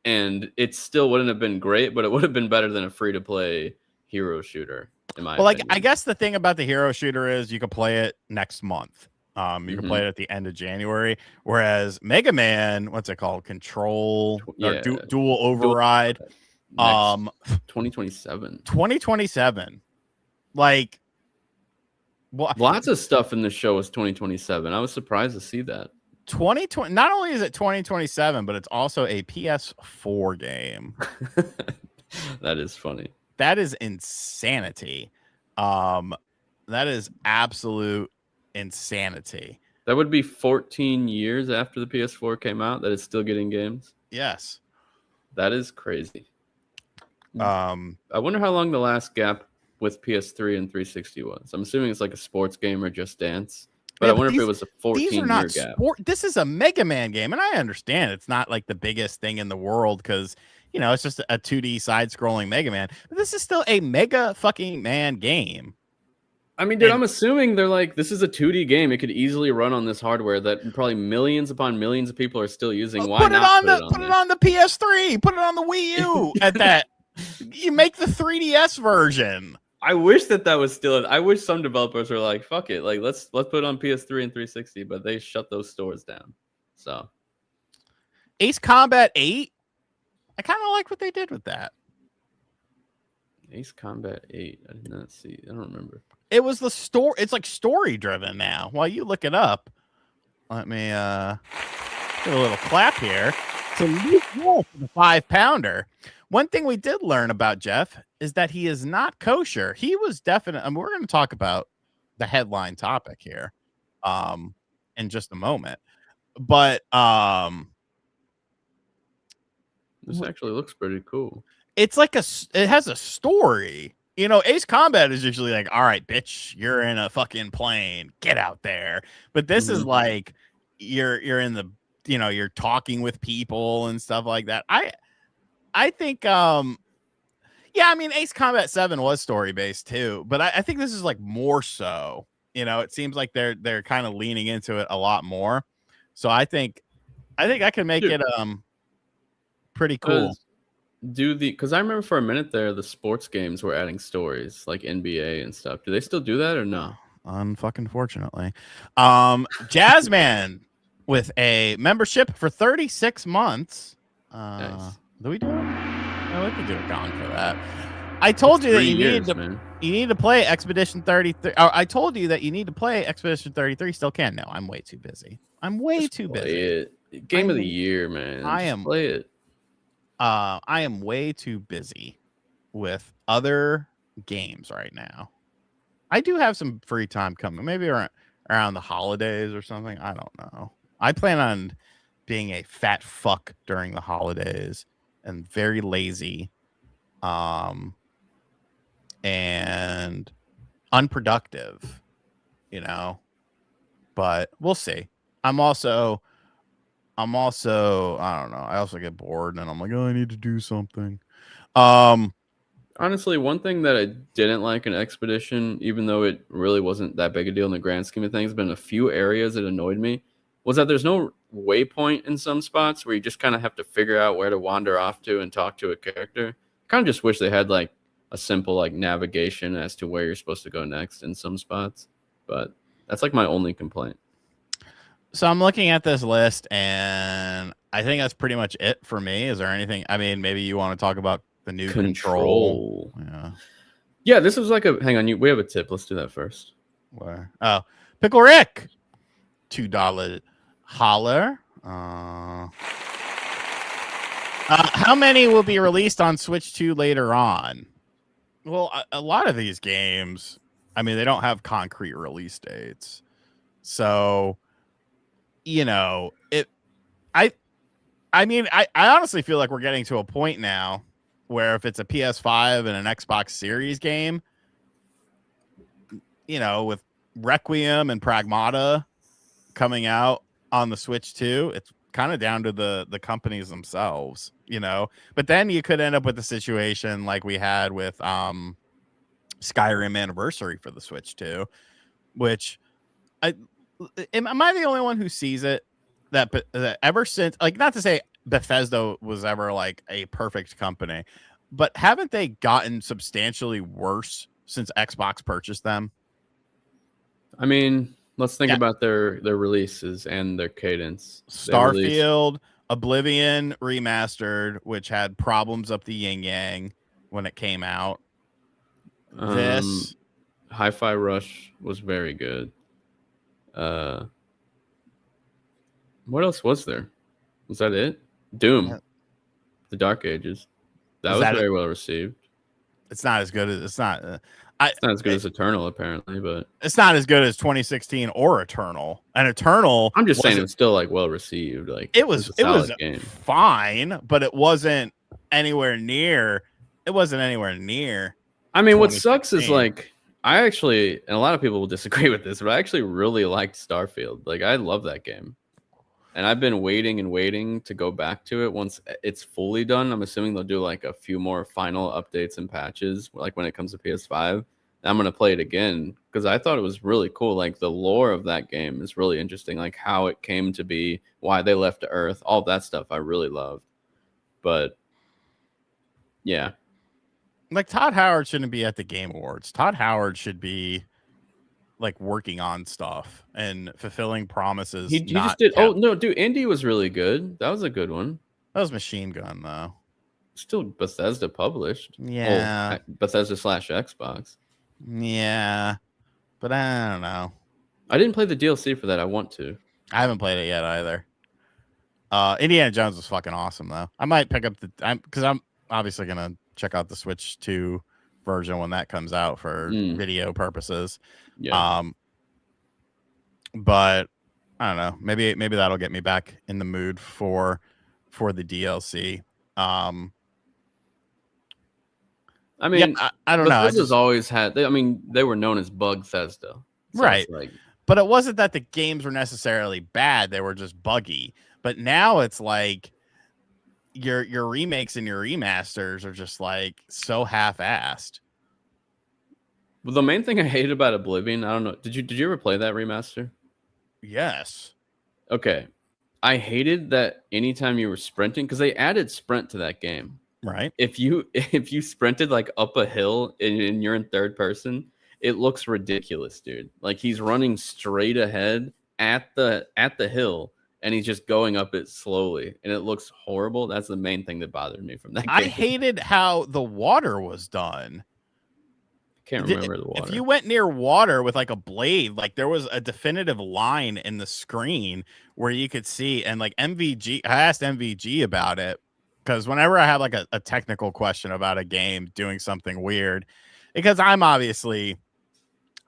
And it still wouldn't have been great, but it would have been better than a free-to-play hero shooter. I guess the thing about the hero shooter is you can play it next month. You can play it at the end of January, whereas Mega Man, what's it called? Control or Dual Override. 2027. 2027. Like, well, lots of stuff in the show is 2027. I was surprised to see that. 2020. Not only is it 2027, but it's also a PS4 game. That is funny. That is insanity. That is absolute insanity. That would be 14 years after the PS4 came out that it's still getting games. Yes. That is crazy. I wonder how long the last gap with PS3 and 360 was. I'm assuming it's like a sports game or Just Dance. But I wonder if it was a 14-year gap. This is a Mega Man game, and I understand it's not like the biggest thing in the world because, it's just a 2D side-scrolling Mega Man. But this is still a Mega fucking Man game. I mean, dude, I'm assuming they're like, this is a 2D game. It could easily run on this hardware that probably millions upon millions of people are still using. Why not put it on the PS3? Put it on the Wii U at that. You make the 3DS version. I wish that was still. I wish some developers were like, "Fuck it, like let's put it on PS3 and 360," but they shut those stores down. So, Ace Combat 8, I kind of like what they did with that. Ace Combat 8, I did not see. I don't remember. It was the story. It's like story driven now. While you look it up, let me give a little clap here. Salute Wolf for the 5-pounder. One thing we did learn about Geoff is that he is not kosher. He was definitely, I mean, we're going to talk about the headline topic here in just a moment. But this actually looks pretty cool. It's like it has a story. You know, Ace Combat is usually like, all right, bitch, you're in a fucking plane, get out there. But this is like you're in the, you know, you're talking with people and stuff like that. I think yeah, I mean Ace Combat 7 was story based too, but I think this is like more so. You know, it seems like they're kind of leaning into it a lot more. So I think I can make it pretty cool. Because I remember for a minute there, the sports games were adding stories like NBA and stuff. Do they still do that or no? Unfucking fortunately. Jazzman with a membership for 36 months. Nice. Do we do it? No, we can do a gong for that. I told you that you need to play Expedition 33. I told you that you need to play Expedition 33. Still can. No, I'm way too busy. I'm way too busy. Game of the year, man. Play it. I am way too busy with other games right now. I do have some free time coming, maybe around the holidays or something. I don't know. I plan on being a fat fuck during the holidays and very lazy, and unproductive, you know. But we'll see. I'm also I don't know. I also get bored and I'm like, oh, I need to do something. Honestly, one thing that I didn't like in Expedition, even though it really wasn't that big a deal in the grand scheme of things, but in a few areas that annoyed me, was that there's no waypoint in some spots where you just kind of have to figure out where to wander off to and talk to a character. Kind of just wish they had like a simple like navigation as to where you're supposed to go next in some spots. But that's like my only complaint. So I'm looking at this list, and I think that's pretty much it for me. Is there anything? I mean, maybe you want to talk about the new control. Yeah, this was like a hang on. We have a tip. Let's do that first. Where? Oh, Pickle Rick, $2 holler. How many will be released on Switch 2 later on? Well, a lot of these games, I mean, they don't have concrete release dates, so you know it. I mean, I honestly feel like we're getting to a point now where if it's a PS5 and an Xbox Series game, you know, with Requiem and Pragmata coming out on the Switch 2, it's kind of down to the companies themselves, you know. But then you could end up with a situation like we had with Skyrim Anniversary for the Switch 2, which am I the only one who sees it that ever since, like, not to say Bethesda was ever like a perfect company, but haven't they gotten substantially worse since Xbox purchased them? I mean, let's think about their releases and their cadence. Starfield, Oblivion Remastered, which had problems up the yin yang when it came out. This Hi-Fi Rush was very good. What else was there? Was that it? Doom, The Dark Ages. That was very well received. It's not as good as it's not as good as Eternal, apparently, but it's not as good as 2016 or Eternal. And Eternal, I'm just saying, it was still like well received. Like it was fine, but it wasn't anywhere near. It wasn't anywhere near. I mean, what sucks is like I actually, and a lot of people will disagree with this, but I actually really liked Starfield. Like I love that game. And I've been waiting to go back to it once it's fully done. I'm assuming they'll do like a few more final updates and patches, like when it comes to PS5. I'm going to play it again because I thought it was really cool. Like the lore of that game is really interesting, like how it came to be, why they left Earth, all that stuff I really loved. But yeah. Like Todd Howard shouldn't be at the Game Awards. Todd Howard should be like working on stuff and fulfilling promises. He just did. Oh no, dude, Indie was really good. That was a good one. That was Machine Gun though. Still Bethesda published. Yeah. Bethesda / Xbox. Yeah. But I don't know. I didn't play the DLC for that. I want to. I haven't played it yet either. Indiana Jones was fucking awesome though. I might pick up because I'm obviously gonna check out the Switch 2 version when that comes out for video purposes. Yeah. But I don't know. Maybe that'll get me back in the mood for the DLC. I mean, I don't know. Bethesda's always had. They were known as Bugthesda, so right? Like, but it wasn't that the games were necessarily bad; they were just buggy. But now it's like your remakes and your remasters are just like so half-assed. Well, the main thing I hated about Oblivion, I don't know. Did you ever play that remaster? Yes. Okay. I hated that anytime you were sprinting, because they added sprint to that game. Right. If you sprinted like up a hill and you're in third person, it looks ridiculous, dude. Like he's running straight ahead at the hill and he's just going up it slowly and it looks horrible. That's the main thing that bothered me from that game. I hated how the water was done. Can't remember the water. If you went near water with like a blade, like there was a definitive line in the screen where you could see, and like MVG, I asked MVG about it because whenever I have like a technical question about a game doing something weird, because I'm obviously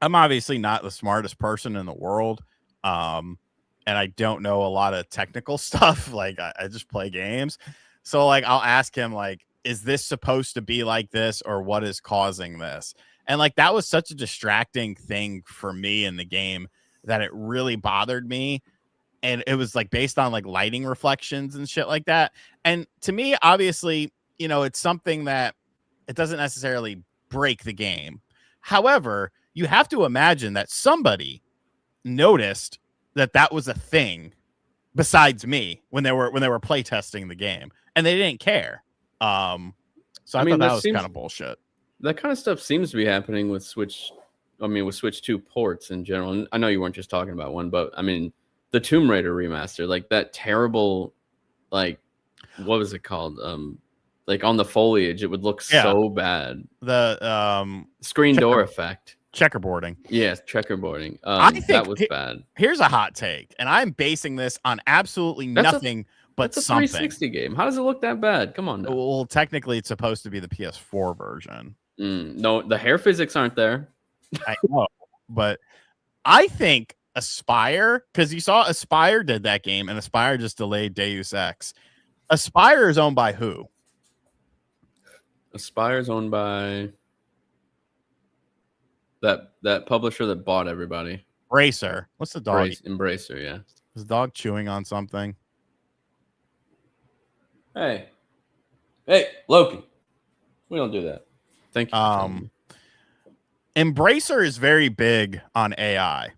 not the smartest person in the world. And I don't know a lot of technical stuff. Like I just play games. So like, I'll ask him like, is this supposed to be like this or what is causing this? And like, that was such a distracting thing for me in the game that it really bothered me. And it was like based on like lighting reflections and shit like that. And to me, obviously, you know, it's something that it doesn't necessarily break the game. However, you have to imagine that somebody noticed that was a thing besides me when they were playtesting the game, and they didn't care. So I thought that was kind of bullshit. That kind of stuff seems to be happening with Switch. I mean, with Switch 2 ports in general. And I know you weren't just talking about one, but I mean, the Tomb Raider remaster, like that terrible, like, what was it called? Like on the foliage, it would look so bad. The screen door effect. Checkerboarding. Yes, checkerboarding. I think that was bad. Here's a hot take, and I'm basing this on absolutely nothing but something. It's a 360 game. How does it look that bad? Come on now. Well, technically, it's supposed to be the PS4 version. No, the hair physics aren't there. I know, but I think Aspire, because you saw Aspire did that game, and Aspire just delayed Deus Ex. Aspire is owned by who? Aspire is owned by that publisher that bought everybody. Embracer. What's the dog? Embracer, yeah. Is the dog chewing on something? Hey, Loki. We don't do that. Thank you. Embracer is very big on AI.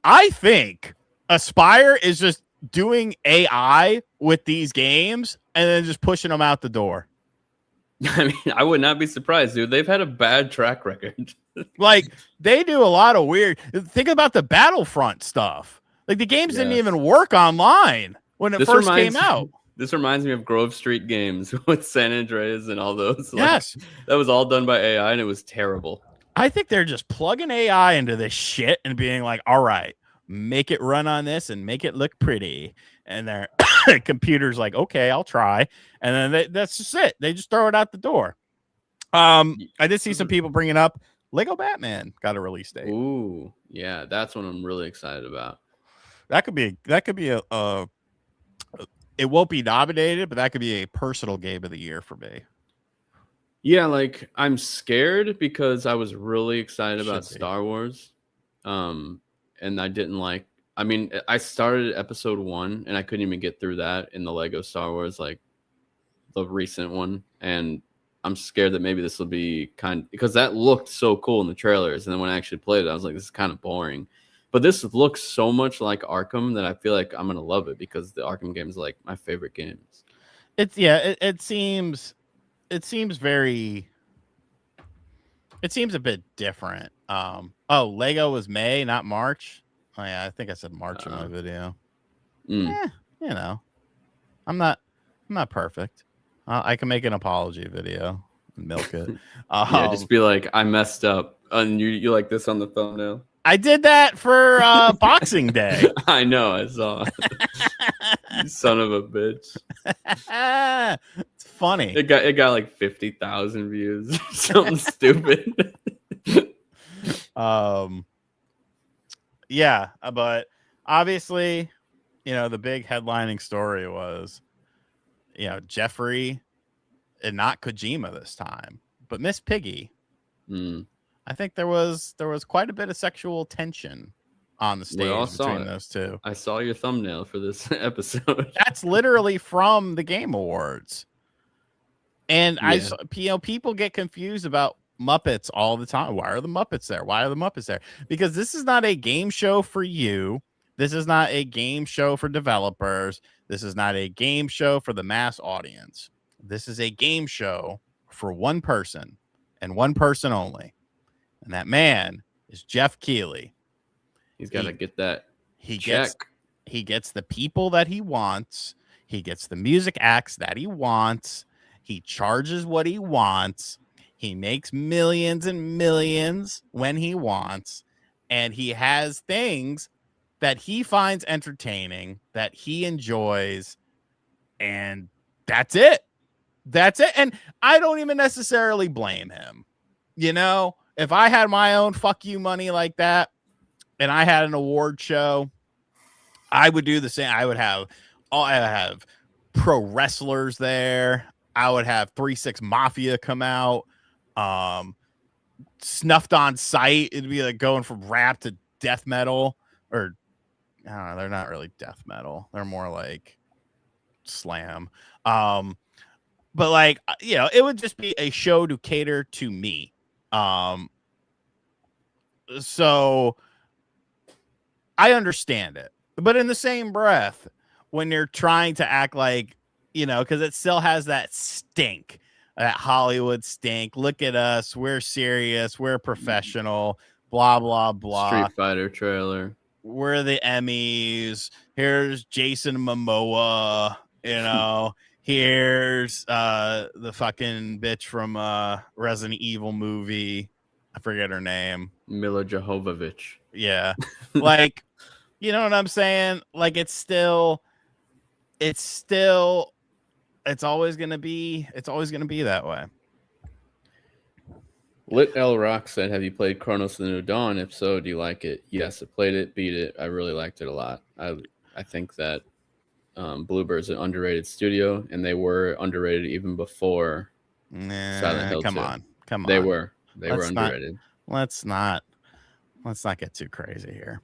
I think Aspire is just doing AI with these games and then just pushing them out the door. I mean, I would not be surprised, dude. They've had a bad track record. Like, they do a lot of weird. Think about the Battlefront stuff. Like, the games didn't even work online when it first came out. This reminds me of Grove Street Games with San Andreas and all those. Yes. That was all done by AI, and it was terrible. I think they're just plugging AI into this shit and being like, all right, make it run on this and make it look pretty. And their computer's like, okay, I'll try. And then that's just it. They just throw it out the door. I did see some people bringing up Lego Batman got a release date. Ooh, yeah, that's what I'm really excited about. That could be a it won't be nominated, but that could be a personal game of the year for me. Yeah, like I'm scared because I was really excited about Star Wars. And I didn't like, I mean, I started episode 1 and I couldn't even get through that in the Lego Star Wars, like the recent one. And I'm scared that maybe this will be because that looked so cool in the trailers. And then when I actually played it, I was like, this is kind of boring. But this looks so much like Arkham that I feel like I'm going to love it because the Arkham games are like my favorite games. It seems a bit different. Lego was May, not March. Oh yeah, I think I said March in my video. You know, I'm not perfect. I can make an apology video and milk it. Yeah, just be like, I messed up, and you like this on the thumbnail. I did that for Boxing Day. I know, I saw. You son of a bitch. It's funny. It got like 50,000 views. Something stupid. Yeah, but obviously, the big headlining story was, Jeffrey and not Kojima this time, but Miss Piggy. I think there was quite a bit of sexual tension on the stage between those two. I saw your thumbnail for this episode. That's literally from the Game Awards. And people get confused about Muppets all the time. Why are the Muppets there? Why are the Muppets there? Because this is not a game show for you. This is not a game show for developers. This is not a game show for the mass audience. This is a game show for one person and one person only. And that man is Geoff Keighley. He's got to get that he check. He gets the people that he wants. He gets the music acts that he wants. He charges what he wants. He makes millions and millions when he wants. And he has things that he finds entertaining, that he enjoys. And that's it. That's it. And I don't even necessarily blame him. If I had my own fuck you money like that and I had an award show, I would do the same. I would have pro wrestlers there. I would have 3-6 Mafia come out, snuffed on sight. It'd be like going from rap to death metal, or I don't know. They're not really death metal. They're more like slam. But like, it would just be a show to cater to me. So I understand it, but in the same breath, when you're trying to act like, because it still has that stink, that Hollywood stink. Look at us. We're serious. We're professional, blah, blah, blah. Street Fighter trailer. We're the Emmys. Here's Jason Momoa, here's the fucking bitch from Resident Evil movie. I forget her name. Mila Jovovich. Yeah. Like, you know what I'm saying? Like, it's always going to be that way. Lit L Rock said, have you played Chronos the New Dawn? If so, do you like it? Yes, I played it, beat it. I really liked it a lot. I think that Bluebird's an underrated studio, and they were underrated even before Silent Hill 2. Come on. They were underrated. Let's not get too crazy here.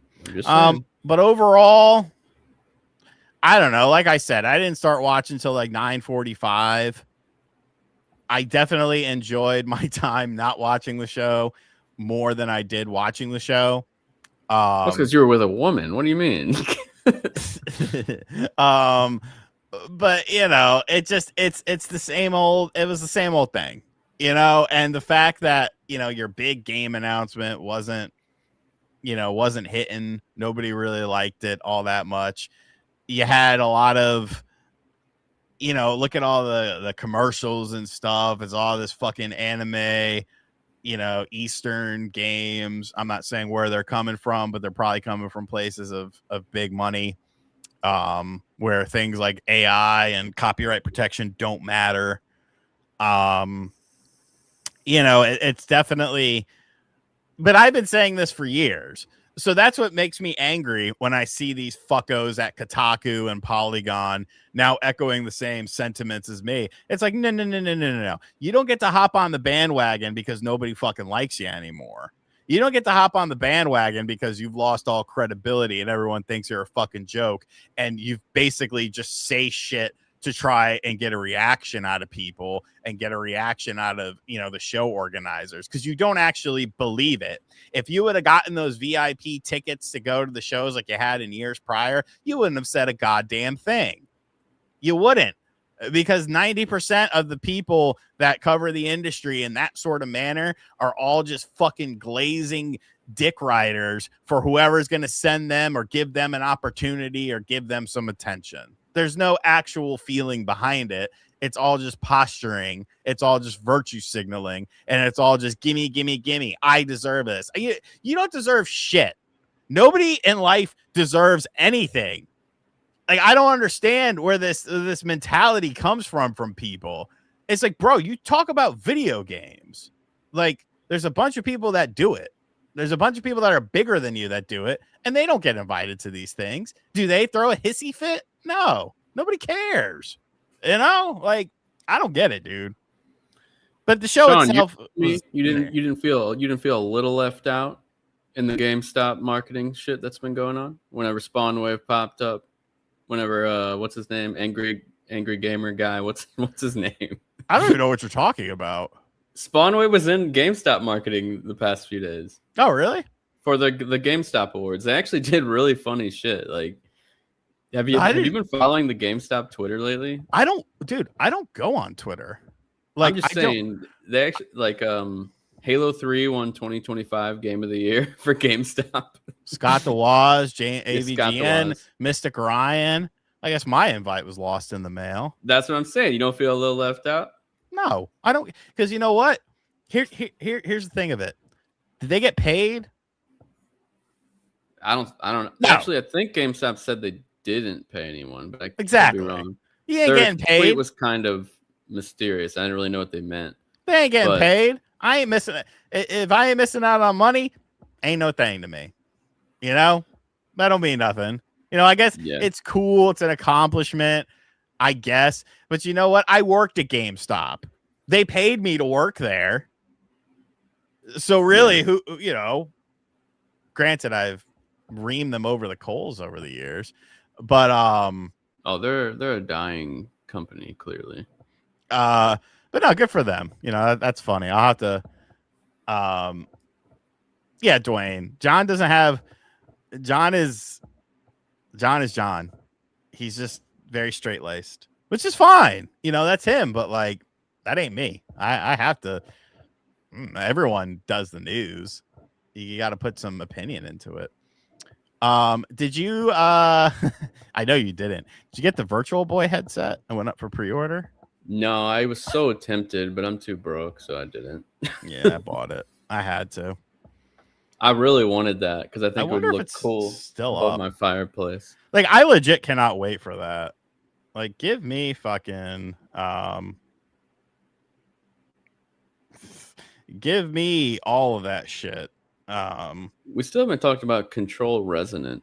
But overall, I don't know. Like I said, I didn't start watching until like 9:45. I definitely enjoyed my time not watching the show more than I did watching the show. That's because you were with a woman. What do you mean? But it's the same old. It was the same old thing, And the fact that your big game announcement wasn't hitting. Nobody really liked it all that much. You had a lot of, look at all the commercials and stuff. It's all this fucking anime, Eastern games. I'm not saying where they're coming from, but they're probably coming from places of big money, where things like AI and copyright protection don't matter. It's definitely, but I've been saying this for years. So that's what makes me angry when I see these fuckos at Kotaku and Polygon now echoing the same sentiments as me. It's like, no. You don't get to hop on the bandwagon because nobody fucking likes you anymore. You don't get to hop on the bandwagon because you've lost all credibility and everyone thinks you're a fucking joke. And you've basically just say shit to try and get a reaction out of people and get a reaction out of, the show organizers, because you don't actually believe it. If you would have gotten those VIP tickets to go to the shows like you had in years prior, you wouldn't have said a goddamn thing. You wouldn't, because 90% of the people that cover the industry in that sort of manner are all just fucking glazing dick riders for whoever's going to send them or give them an opportunity or give them some attention. There's no actual feeling behind it. It's all just posturing. It's all just virtue signaling. And it's all just gimme, gimme, gimme. I deserve this. You don't deserve shit. Nobody in life deserves anything. Like, I don't understand where this mentality comes from people. It's like, bro, you talk about video games. Like, there's a bunch of people that do it. There's a bunch of people that are bigger than you that do it, and they don't get invited to these things. Do they throw a hissy fit? No, nobody cares. You know, like, I don't get it, dude. But the show Sean, itself, you didn't feel a little left out in the GameStop marketing shit that's been going on. Whenever Spawnwave popped up, whenever what's his name, angry gamer guy, what's his name? I don't even know what you're talking about. Spawnwave was in GameStop marketing the past few days. Oh, really? For the GameStop awards, they actually did really funny shit. Like, have you been following the GameStop Twitter lately? I don't go on Twitter. Like, I'm just saying, they actually like Halo 3 won 2025 Game of the Year for GameStop. Scott DeWaz, AVGN, Mystic Ryan. I guess my invite was lost in the mail. That's what I'm saying. You don't feel a little left out? No, I don't, because you know what? Here's the thing of it. Did they get paid? I don't know. No. Actually, I think GameStop said they didn't pay anyone, but I could exactly be wrong. You ain't getting paid. It was kind of mysterious. I didn't really know what they meant. They ain't getting paid. I ain't missing it. If I ain't missing out on money, ain't no thing to me. You know, that don't mean nothing. You know, I guess it's cool. It's an accomplishment, I guess. But you know what? I worked at GameStop. They paid me to work there. So really, who, you know, granted, I've reamed them over the coals over the years, but they're a dying company, clearly. But no, good for them. You know, that's funny. I'll have to Dwayne. John is John. He's just very straight-laced, which is fine. You know, that's him, but like, that ain't me. I have to. Everyone does the news. You got to put some opinion into it. Did you? I know you didn't. Did you get the Virtual Boy headset? I went up for pre-order. No, I was so tempted, but I'm too broke, so I didn't. Yeah, I bought it. I had to. I really wanted that because I think it would look cool still above up my fireplace. Like, I legit cannot wait for that. Like, give me fucking give me all of that shit. We still haven't talked about Control Resonant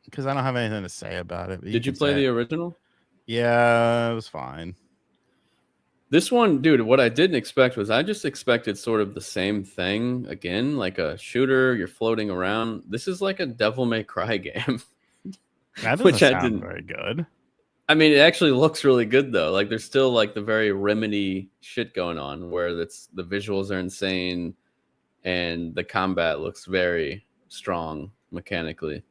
because I don't have anything to say about it. Did you play the original? Yeah, it was fine. This one, dude, what I didn't expect was I just expected sort of the same thing again, like a shooter, you're floating around. This is like a Devil May Cry game. That doesn't sound very good. I mean, it actually looks really good, though. Like, there's still, like, the very Remedy shit going on where the visuals are insane and the combat looks very strong mechanically.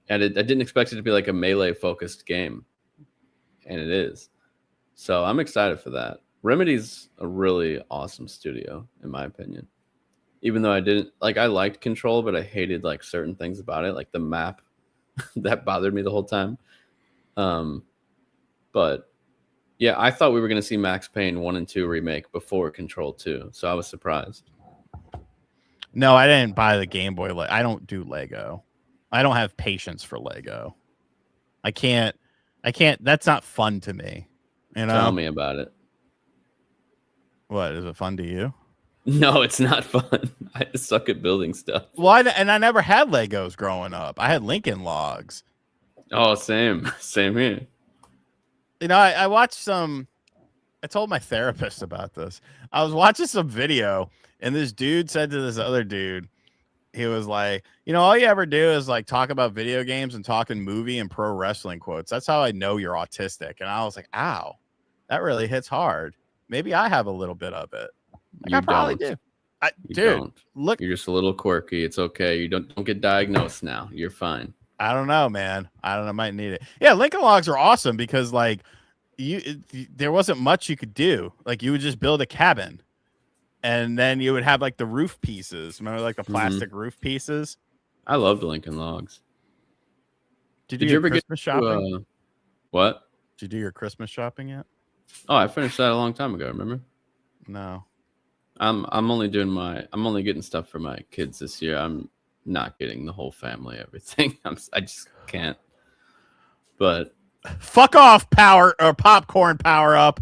And I didn't expect it to be, like, a melee-focused game. And it is. So I'm excited for that. Remedy's a really awesome studio, in my opinion. Even though I liked Control, but I hated, like, certain things about it, like the map. That bothered me the whole time. But yeah, I thought we were going to see Max Payne 1 and 2 remake before Control 2, so I was surprised. No, I didn't buy the Game Boy. I don't do Lego. I don't have patience for Lego. I can't. That's not fun to me. You know? Tell me about it. What, is it fun to you? No, it's not fun. I just suck at building stuff. Well, I never had Legos growing up. I had Lincoln Logs. Oh, same here. You know, I watched some. I told my therapist about this. I was watching some video, and this dude said to this other dude, he was like, you know, all you ever do is like talk about video games and talking movie and pro wrestling quotes. That's how I know you're autistic. And I was like, ow, that really hits hard. Maybe I have a little bit of it. Like, I probably do. Dude, look, you're just a little quirky. It's okay. You don't get diagnosed now. You're fine. I don't know, man. I don't know. I might need it. Yeah, Lincoln Logs are awesome because like there wasn't much you could do. Like, you would just build a cabin, and then you would have like the roof pieces. Remember, like the plastic roof pieces? I loved Lincoln Logs. Did you ever Christmas get shopping? What? Did you do your Christmas shopping yet? Oh, I finished that a long time ago. Remember? No. I'm only getting stuff for my kids this year. I'm not getting the whole family everything. I just can't. But fuck off, popcorn power up.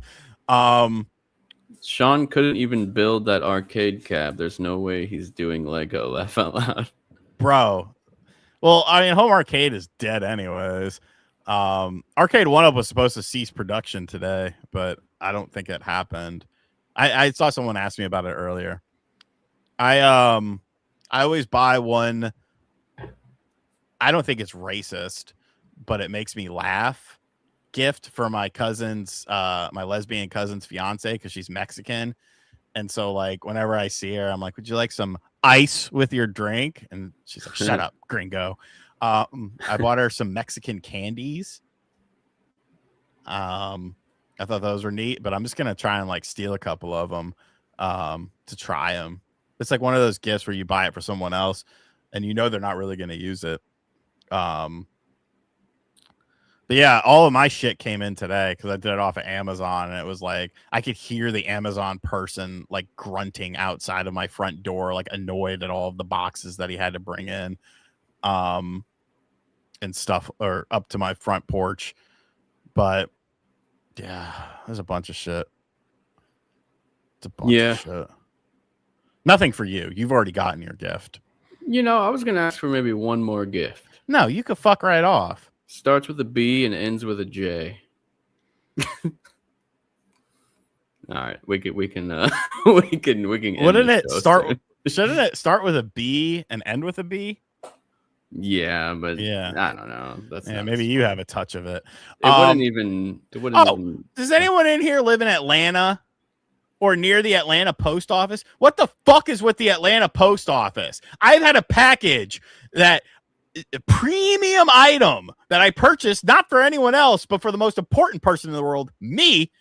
Sean couldn't even build that arcade cab. There's no way he's doing Lego. Laugh out loud, bro. Well, I mean, home arcade is dead anyways. Arcade 1-Up was supposed to cease production today, but I don't think it happened. I saw someone ask me about it earlier. I always buy one. I don't think it's racist, but it makes me laugh. Gift for my cousin's, my lesbian cousin's fiance, because she's Mexican. And so, like, whenever I see her, I'm like, would you like some ice with your drink? And she's like, shut up, gringo. I bought her some Mexican candies. I thought those were neat, but I'm just going to try and, like, steal a couple of them to try them. It's like one of those gifts where you buy it for someone else and you know they're not really going to use it. But yeah, all of my shit came in today because I did it off of Amazon, and it was like I could hear the Amazon person like grunting outside of my front door, like annoyed at all of the boxes that he had to bring in, and stuff, or up to my front porch. But yeah, there's a bunch of shit. It's a bunch of shit. Nothing for you. You've already gotten your gift. You know, I was gonna ask for maybe one more gift. No, you could fuck right off. Starts with a B and ends with a J. All right, we can we can Wouldn't it start? Shouldn't it start with a B and end with a B? Yeah, but yeah, I don't know. That's maybe you have a touch of it. It wouldn't even. Does anyone in here live in Atlanta or near the Atlanta post office? What the fuck is with the Atlanta post office? I've had a package that. A premium item that I purchased, not for anyone else, but for the most important person in the world, me,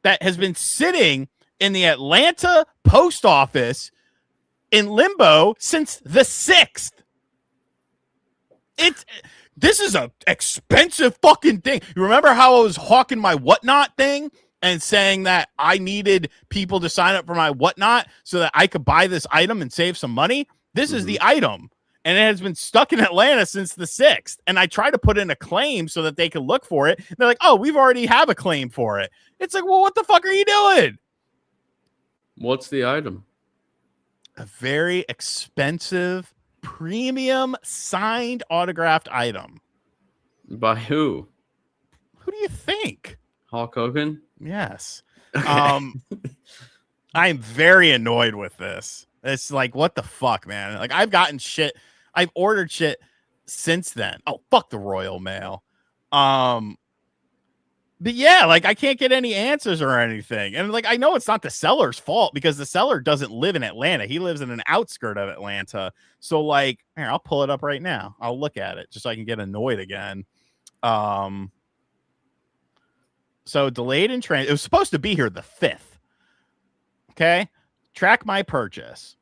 that has been sitting in the Atlanta post office in limbo since the 6th. This is a expensive fucking thing. You remember how I was hawking my whatnot thing and saying that I needed people to sign up for my whatnot so that I could buy this item and save some money? This is the item. And it has been stuck in Atlanta since the 6th. And I try to put in a claim so that they can look for it. They're like, oh, we've already have a claim for it. It's like, well, what the fuck are you doing? What's the item? A very expensive, premium, signed, autographed item. By who? Who do you think? Hulk Hogan? Yes. Okay. I'm very annoyed with this. It's like, what the fuck, man? Like, I've gotten shit. I've ordered shit since then. Oh, fuck the Royal Mail. But yeah, like I can't get any answers or anything. And like, I know it's not the seller's fault because the seller doesn't live in Atlanta. He lives in an outskirt of Atlanta. So like, here, I'll pull it up right now. I'll look at it just so I can get annoyed again. So delayed in transit. It was supposed to be here the 5th. Okay. Track my purchase.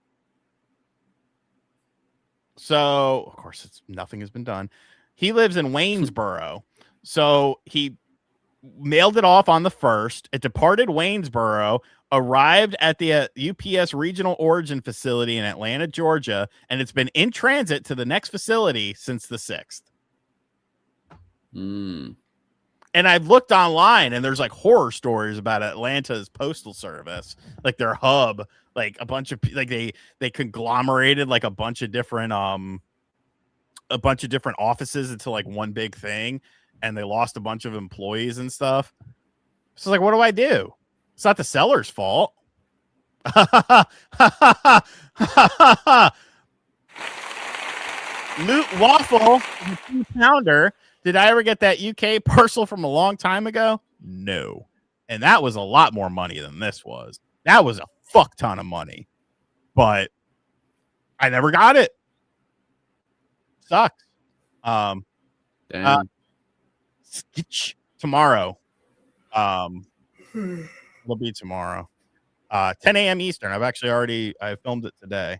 So, of course, nothing has been done. He lives in Waynesboro. So he mailed it off on the 1st. It departed Waynesboro, arrived at the UPS Regional Origin Facility in Atlanta, Georgia, and it's been in transit to the next facility since the 6th. And I've looked online, and there's like horror stories about Atlanta's postal service, like their hub, like a bunch of like they conglomerated like a bunch of different offices into like one big thing, and they lost a bunch of employees and stuff. So like, what do I do? It's not the seller's fault. Loot Waffle, the 2-pounder. Did I ever get that UK parcel from a long time ago? No. And that was a lot more money than this was. That was a fuck ton of money. But I never got it. Sucks. Sketch tomorrow. It'll be tomorrow. 10 a.m. Eastern. I filmed it today.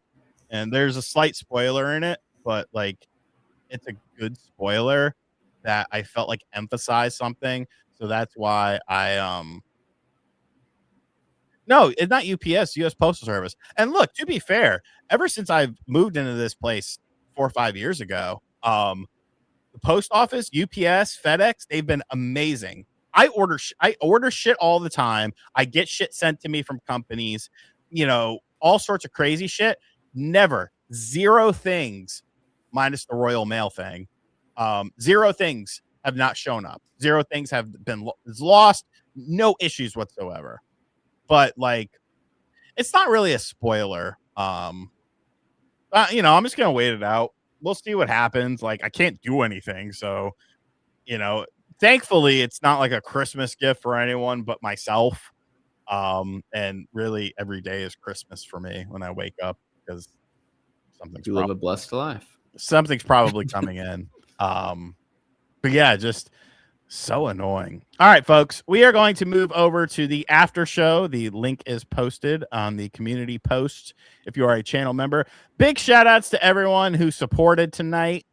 And there's a slight spoiler in it, but like it's a good spoiler. that I felt like emphasized something. So that's why no, it's not UPS, US Postal Service. And look, to be fair, ever since I've moved into this place 4 or 5 years ago, the post office, UPS, FedEx, they've been amazing. I order shit all the time. I get shit sent to me from companies, all sorts of crazy shit. Never, zero things, minus the Royal Mail thing. Zero things have not shown up. Zero things have been lost. No issues whatsoever. But like, it's not really a spoiler. I'm just gonna wait it out. We'll see what happens. Like, I can't do anything, so thankfully, it's not like a Christmas gift for anyone but myself. And really, every day is Christmas for me when I wake up because you live a blessed life. Something's probably coming in. But yeah, just so annoying. All right, folks, we are going to move over to the after show. The link is posted on the community post if you are a channel member. Big shout outs to everyone who supported tonight.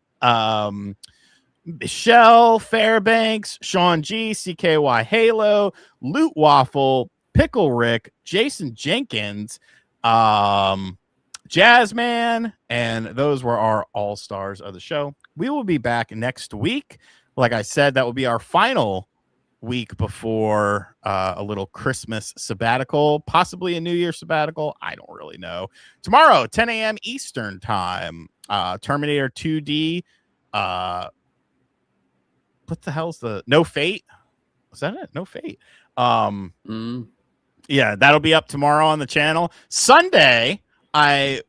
Michelle Fairbanks, Sean G, CKY Halo, Loot Waffle, Pickle Rick, Jason Jenkins, Jazzman, and those were our all-stars of the show. We will be back next week. Like I said, that will be our final week before a little Christmas sabbatical, possibly a New Year sabbatical. I don't really know. Tomorrow, 10 a.m. Eastern time, Terminator 2D. What the hell's the No Fate? Was that it? No Fate. Yeah, that'll be up tomorrow on the channel. Sunday, Sunday's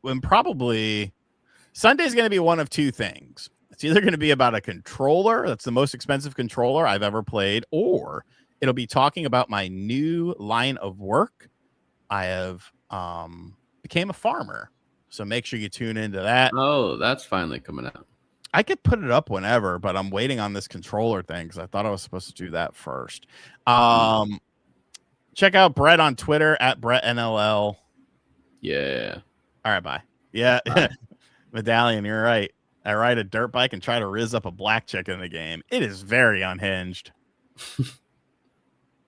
going to be one of two things. It's either going to be about a controller that's the most expensive controller I've ever played, or it'll be talking about my new line of work. I have became a farmer, so make sure you tune into that. Oh, that's finally coming out. I could put it up whenever, but I'm waiting on this controller thing because I thought I was supposed to do that first. Check out Brett on Twitter at BrettNLL. Yeah. All right, bye. Yeah, bye. Medallion, you're right. I ride a dirt bike and try to rizz up a black chick in the game. It is very unhinged.